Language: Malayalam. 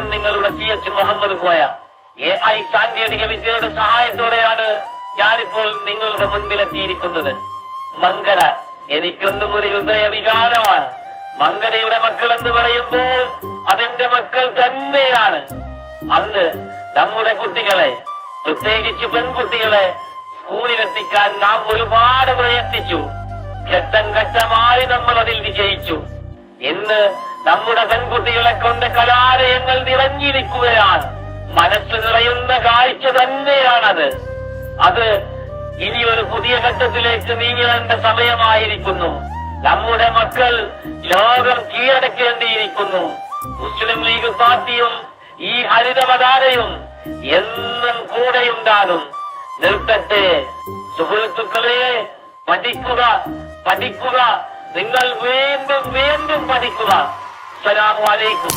ഞാൻ നിങ്ങളുടെ CH മുഹമ്മദ് കോയ AI സാങ്കേതിക വിദ്യയുടെ സഹായത്തോടെയാണ് ഞാനിപ്പോൾ നിങ്ങളുടെ മുൻപിലെത്തിയിരിക്കുന്നത്. മങ്കട എനിക്കൊന്നും ഒരു ഹൃദയ വികാരമാണ്. മങ്കടയുടെ മക്കൾ എന്ന് പറയുമ്പോൾ അതെന്റെ മക്കൾ തന്നെയാണ്. അന്ന് നമ്മുടെ കുട്ടികളെ, പ്രത്യേകിച്ച് പെൺകുട്ടികളെ സ്കൂളിലെത്തിക്കാൻ നാം ഒരുപാട് പ്രയത്നിച്ചു. ഘട്ടം ഘട്ടമായി നമ്മൾ അതിൽ വിജയിച്ചു. ഇന്ന് നമ്മുടെ പെൺകുട്ടികളെ കൊണ്ട് കലാലയങ്ങൾ നിറഞ്ഞിരിക്കുകയാണ്. മനസ്സ് നിറയുന്ന കാഴ്ച തന്നെയാണത്. അത് ഇനി ഒരു പുതിയ ഘട്ടത്തിലേക്ക് നീങ്ങേണ്ട സമയമായിരിക്കുന്നു. നമ്മുടെ മക്കൾ ലോകം കീഴടക്കേണ്ടിയിരിക്കുന്നു. മുസ്ലിം ലീഗ് പാർട്ടിയും ഈ ഹരിതപതാരയും എന്നും കൂടെയുണ്ടാകും. നിർത്തട്ടെ സുഹൃത്തുക്കളെ, പഠിക്കുക, പഠിക്കുക, നിങ്ങൾ വീണ്ടും വീണ്ടും പഠിക്കുക. അസ്സലാമു അലൈക്കും.